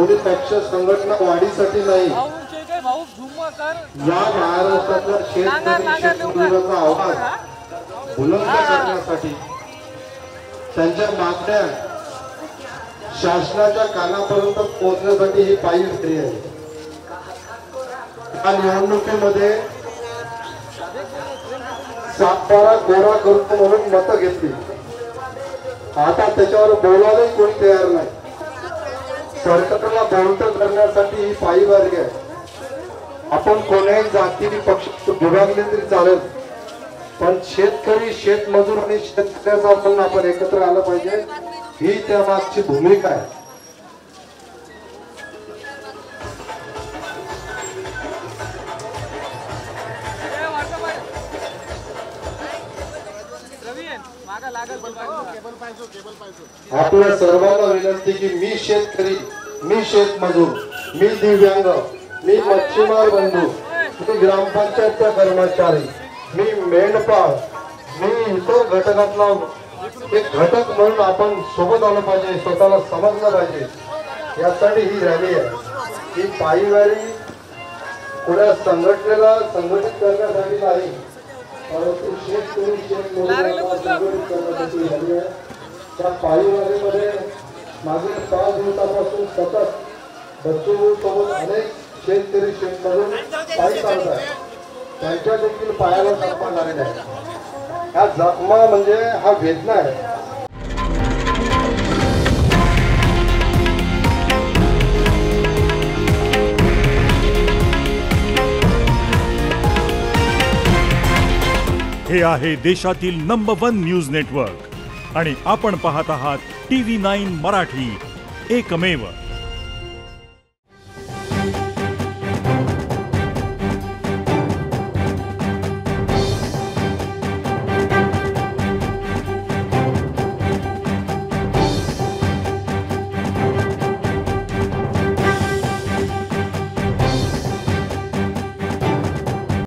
कोणी पक्ष संघटना वाढीसाठी नाही, या महाराष्ट्रातल्या शेतकऱ्यांचा आवाज बुलंद करण्यासाठी, त्यांच्या मागण्या शासनाच्या कानापर्यंत पोहोचण्यासाठी ही पायी फेरी आहे। या निवडणुकीमध्ये सातबारा कोरा करतो म्हणून मतं घेतली, आता त्याच्यावर बोलायलाही कोणी तयार नाही। सरकारला बोलतं करण्यासाठी ही पायी वारी आहे। आपण कोणाही जातीने पक्ष विभागले तरी चालेल, पण शेतकरी, शेतमजूर आणि शेतकऱ्याचा म्हणून आपण एकत्र आलं पाहिजे, ही त्या मागची भूमिका आहे। आपल्या सर्वांना विनंती की मी शेतकरी, मी शेतमजूर, मी दिव्यांग, मी मच्छीमार बंधू, मी ग्रामपंचायतचा कर्मचारी, मी मेंढपाळ, मी इतर घटकातला एक घटक म्हणून आपण सोबत आलं पाहिजे, स्वतःला समजलं पाहिजे, यासाठी ही रॅली आहे। ही पायी वारी पुढे संघटनेला संघटित करण्यासाठी नाही, परंतु शेतकरी, शेतमजूर संघटित करण्यासाठी रॅली आहे। त्या पायी वारीमध्ये मागील 5 दिवसापासून सतत बच्चू सोबत अनेक शेतकरी, शेतमजूर पायी चालत आहेत, त्यांच्या देखील पायाला जखमा झालेल्या आहेत। हा जखमा म्हणजे हा वेदना आहे। हे आहे देशातील नंबर 1 न्यूज नेटवर्क आणि आपण पाहत आहात TV9 मराठी, एकमेव।